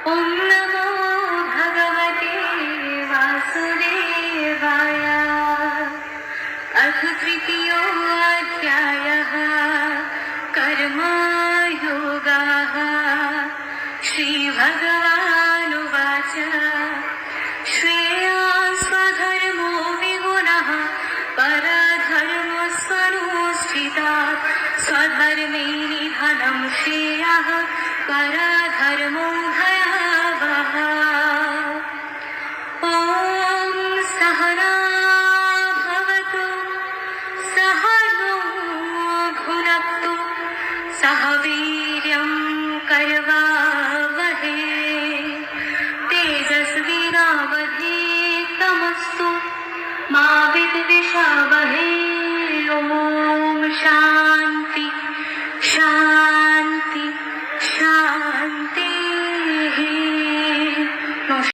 ॐ नमो भगवते वासुदेवाय। अथ तृतीयोऽध्यायः कर्मयोगः। श्रीभगवानुवाच श्रेयो स्वधर्मो विगुणः परधर्मस्वनुष्ठितात्। स्वधर्मे निधनं श्रेयः परधर्मो भयावहः। ॐ सहना भवतु सहनो भुनक्तु सह वीर्यं करवावहै तेजस्विनावधीतमस्तु मा विद्विषावहै।